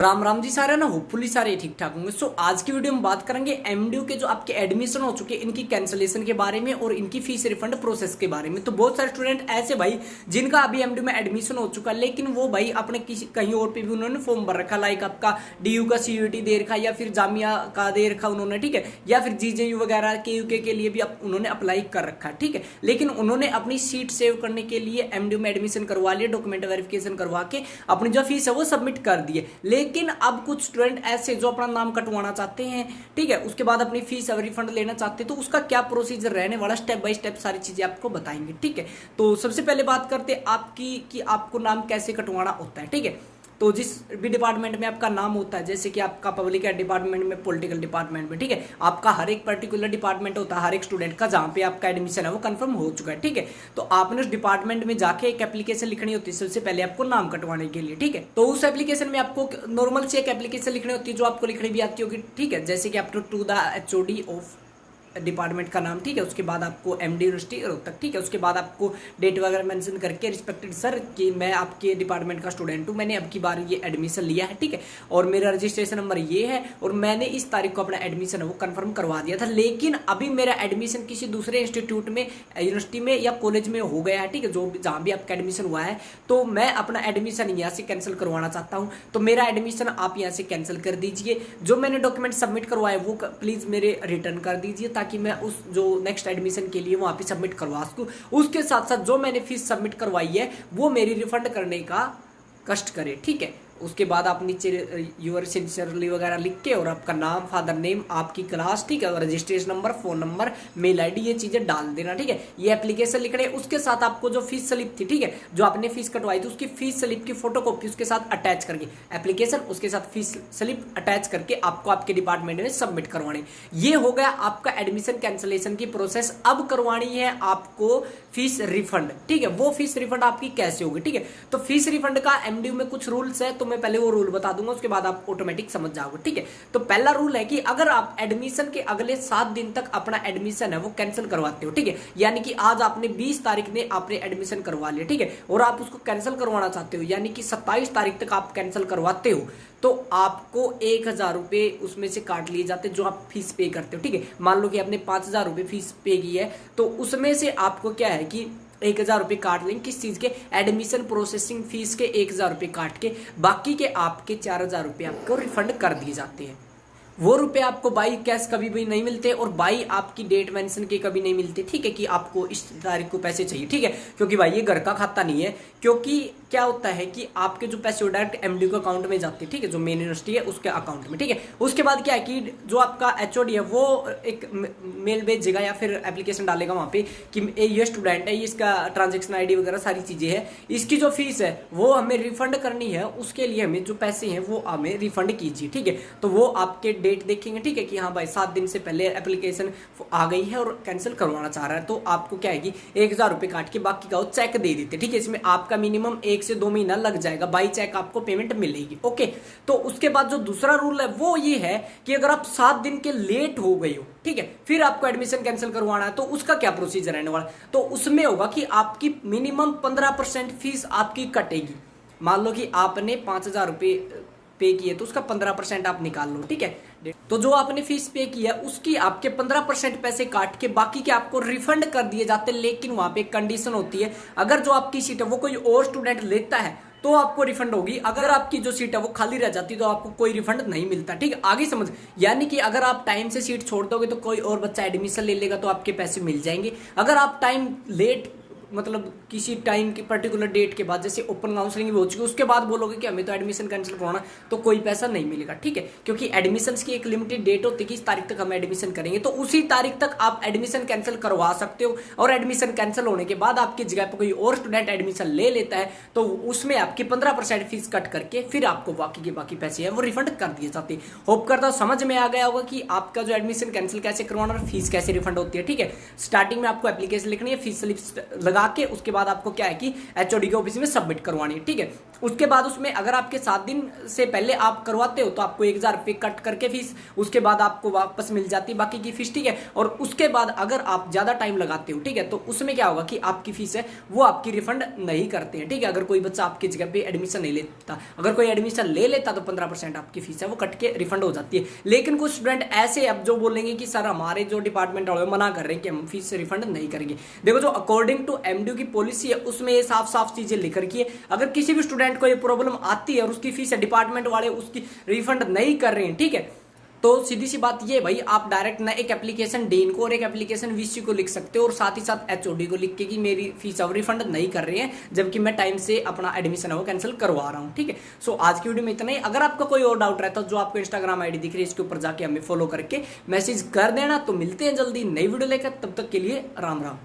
राम राम जी, सारे ना होपफुली सारे ठीक ठाक होंगे। सो आज की वीडियो में बात करेंगे एमडीयू के जो आपके एडमिशन हो चुके हैं इनकी कैंसलेशन के बारे में और इनकी फीस रिफंड प्रोसेस के बारे में। तो बहुत सारे स्टूडेंट ऐसे भाई जिनका अभी एमडीयू में एडमिशन हो चुका, लेकिन वो भाई अपने किसी कहीं और पे भी उन्होंने फॉर्म भर रखा, लाइक आपका डीयू का सीयूटी दे रखा या फिर जामिया का दे रखा उन्होंने, ठीक है, या फिर जीजेयू वगैरह के यूके के लिए भी उन्होंने अप्लाई कर रखा, ठीक है। लेकिन उन्होंने अपनी सीट सेव करने के लिए एमडीयू में एडमिशन करवा लिया, डॉक्यूमेंट वेरिफिकेशन करवा के अपनी जो फीस है वो सबमिट कर दिए। लेकिन अब कुछ स्टूडेंट ऐसे जो अपना नाम कटवाना चाहते हैं, ठीक है, उसके बाद अपनी फीस रिफंड लेना चाहते हैं, तो उसका क्या प्रोसीजर रहने वाला, स्टेप बाय स्टेप सारी चीजें आपको बताएंगे, ठीक है। तो सबसे पहले बात करते हैं आपकी कि आपको नाम कैसे कटवाना होता है, ठीक है। तो जिस भी डिपार्टमेंट में आपका नाम होता है, जैसे कि आपका पब्लिक डिपार्टमेंट में, पॉलिटिकल डिपार्टमेंट में, ठीक है, आपका हर एक पर्टिकुलर डिपार्टमेंट होता है हर एक स्टूडेंट का, जहां पे आपका एडमिशन है वो कंफर्म हो चुका है, ठीक है। तो आपने उस डिपार्टमेंट में जाके एक एप्लीकेशन लिखनी होती है सबसे पहले आपको नाम कटवाने के लिए, ठीक है। तो उस एप्लीकेशन में आपको नॉर्मल से एक एप्लीकेशन लिखनी होती है जो आपको लिखनी भी आती होगी, ठीक है, जैसे कि आप to the HOD of department का नाम, ठीक है, उसके बाद आपको एमडी यूनिवर्सिटी रोहतक, ठीक है, उसके बाद आपको डेट वगैरह मेंशन करके रिस्पेक्टेड सर कि मैं आपके डिपार्टमेंट का स्टूडेंट हूं, मैंने अब की बार ये एडमिशन लिया है, ठीक है, और मेरा रजिस्ट्रेशन नंबर ये है और मैंने इस तारीख को अपना एडमिशन है वो कंफर्म करवा दिया था, लेकिन अभी मेरा एडमिशन किसी दूसरे इंस्टीट्यूट में, यूनिवर्सिटी में या कॉलेज में हो गया है, ठीक है, जो जहां भी आपका एडमिशन हुआ है, तो मैं अपना एडमिशन यहाँ से कैंसिल करवाना चाहता हूँ, तो मेरा एडमिशन आप यहाँ से कैंसिल कर दीजिए। जो मैंने डॉक्यूमेंट सबमिट करवाए वो प्लीज मेरे रिटर्न कर दीजिए, ताकि मैं उस जो नेक्स्ट एडमिशन के लिए वहां पे सबमिट करवा सकूं। उसके साथ साथ जो मैंने फीस सबमिट करवाई है वो मेरी रिफंड करने का कष्ट करे, ठीक है। उसके बाद आप नीचे यूर सिंसियरली वगैरह लिख के और आपका नाम, फादर नेम, आपकी क्लास, ठीक है, और registration number, phone number, mail ID, ये चीजें डाल देना, ठीक है। ये एप्लीकेशन लिखने, उसके साथ आपको जो फीस स्लिप थी, ठीक है, जो आपने फीस कटवाई थी उसकी फीस स्लिप की फोटोकॉपी उसके साथ अटैच करके एप्लीकेशन, उसके साथ फीस स्लिप अटैच करके आपको आपके डिपार्टमेंट में सबमिट करवाने। ये हो गया आपका एडमिशन कैंसिलेशन की प्रोसेस। अब करवानी है आपको फीस रिफंड, ठीक है। वो फीस रिफंड आपकी कैसे होगी, ठीक है। तो फीस रिफंड का एमडीयू में कुछ रूल्स है, तो मैं पहले वो रूल बता दूंगा, उसके बाद आप ऑटोमेटिक समझ जाओगे, ठीक है। तो पहला रूल है कि अगर आप एडमिशन के अगले 7 दिन तक अपना एडमिशन है वो कैंसिल करवाते हो, ठीक है, यानी कि आज आपने 20 तारीख ने आपने एडमिशन करवा लिया, ठीक है, और आप उसको कैंसिल करवाना चाहते हो, यानी कि 27 तारीख तक आप कैंसिल करवाते हो, तो आपको 1000 रुपए उसमें से काट लिए जाते जो आप फीस पे करते हो, ठीक है। मान लो कि आपने 5000 रुपए फीस पे की है, तो उसमें से आपको क्या है कि 1000 रुपए काट लेंगे, किस चीज के, एडमिशन प्रोसेसिंग फीस के 1000 रुपए काट के, बाकी के आपके 4000 रुपए आपको रिफंड कर दिए जाते हैं। वो रुपए आपको बाई कैश कभी भी नहीं मिलते और बाई आपकी डेट मेंशन के कभी नहीं मिलते, ठीक है, कि आपको इस तारीख को पैसे चाहिए, ठीक है, क्योंकि भाई ये घर का खाता नहीं है। क्योंकि क्या होता है कि आपके जो पैसे डायरेक्ट एमडी के अकाउंट में जाते हैं, ठीक है, जो मेन यूनिवर्सिटी है उसके अकाउंट में, ठीक है। उसके बाद क्या है कि जो आपका एचओडी है वो एक मेल भेजेगा या फिर एप्लीकेशन डालेगा वहां पे कि ये स्टूडेंट है, ये इसका ट्रांजेक्शन आईडी वगैरह सारी चीजें है, इसकी जो फीस है वो हमें रिफंड करनी है, उसके लिए हमें जो पैसे हैं वो हमें रिफंड कीजिए, ठीक है। तो वो आपके डेट देखेंगे, ठीक है, कि हाँ भाई 7 दिन से पहले एप्लीकेशन आ गई है और कैंसिल करवाना चाह रहा है, तो आपको क्या है कि 1000 रुपए काट के बाकी का वो चेक दे देते, ठीक है। इसमें आपका मिनिमम 1 से 2 महीना लग जाएगा, बाई चेक आपको पेमेंट मिलेगी, ओके। तो उसके बाद जो दूसरा रूल है वो ये है कि अगर आप 7 दिन के लेट हो गए हो, ठीक है, फिर आपको एडमिशन कैंसिल करवाना है, तो उसका क्या प्रोसीजर रहने वाला, तो उसमें होगा कि आपकी मिनिमम 15% फीस आपकी कटेगी। मान लो कि आपने 5000 रुपए पे किए तो उसका 15% आप निकाल लो, ठीक है। तो जो आपने फीस पे की है उसकी आपके 15% पैसे काट के बाकी के आपको रिफंड कर दिए जाते हैं। लेकिन वहां पे एक कंडीशन होती है, अगर जो आपकी सीट है वो कोई और स्टूडेंट लेता है तो आपको रिफंड होगी, अगर आपकी जो सीट है वो खाली रह जाती तो आपको कोई रिफंड नहीं मिलता, ठीक है। आगे समझ, यानी कि अगर आप टाइम से सीट छोड़ दोगे तो कोई और बच्चा एडमिशन ले लेगा तो आपके पैसे मिल जाएंगे। अगर आप टाइम लेट, मतलब किसी टाइम की पर्टिकुलर डेट के बाद, जैसे ओपन काउंसलिंग भी हो चुकी है, उसके बाद बोलोगे कि हमें तो एडमिशन कैंसिल करवाना, तो कोई पैसा नहीं मिलेगा, ठीक है। क्योंकि एडमिशन की एक लिमिटेड डेट होती है कि इस तारीख तक हम एडमिशन करेंगे, तो उसी तारीख तक आप एडमिशन कैंसिल करवा सकते हो। और एडमिशन कैंसिल होने के बाद आपकी जगह पर कोई और स्टूडेंट एडमिशन ले लेता है तो उसमें आपकी 15% फीस कट करके फिर आपको बाकी के बाकी पैसे हैं वो रिफंड कर दिए जाते हैं। होप करता हूं समझ में आ गया होगा कि आपका जो एडमिशन कैंसिल कैसे करवाना और फीस कैसे रिफंड होती है, ठीक है। स्टार्टिंग में आपको एप्लीकेशन लिखनी है, फीस स्लिप लगा के उसके बाद आपको क्या है कि एचओडी के ऑफिस में सबमिट करवानी है। ठीक है, उसके बाद उसमें अगर आपके 7 दिन से पहले आप करवाते हो तो आपको 1000 रुपये कट करके फीस, उसके बाद आपको वापस मिल जाती है बाकी की फीस। ठीक है, और उसके बाद अगर आप ज्यादा टाइम लगाते हो, ठीक है, तो उसमें क्या होगा कि आपकी फीस है वो आपकी रिफंड नहीं करते हैं। ठीक है, अगर कोई बच्चा आपकी जगह पे एडमिशन नहीं लेता, अगर कोई एडमिशन ले लेता तो 15% आपकी फीस है वो कट के रिफंड हो जाती है। लेकिन कुछ स्टूडेंट ऐसे अब जो बोलेंगे कि सर हमारे जो डिपार्टमेंट वाले मना कर रहे हैं कि हम फीस रिफंड नहीं करेंगे। देखो, जो अकॉर्डिंग टू एमडीयू की पॉलिसी है उसमें ये साफ साफ चीजें लिख रखी है, अगर किसी भी स्टूडेंट को ये प्रॉब्लम आती है और उसकी फीस डिपार्टमेंट वाले उसकी रिफंड नहीं कर रहे हैं, ठीक है, तो सीधी सी बात ये भाई, आप डायरेक्ट ना एक एप्लीकेशन डीन को और एक एप्लीकेशन वीसी को लिख सकते हो और साथ ही साथ एचओडी को लिख के कि मेरी फीस अब रिफंड नहीं कर रहे हैं जबकि मैं टाइम से अपना एडमिशन है वो कैंसिल करवा रहा हूं। ठीक है, सो आज की वीडियो में इतना ही। अगर आपका कोई और डाउट रहता है जो आपको इंस्टाग्राम आईडी दिख रही है इसके ऊपर जाके हमें फॉलो करके मैसेज कर देना। तो मिलते हैं जल्दी नई वीडियो लेकर, तब तक के लिए राम राम।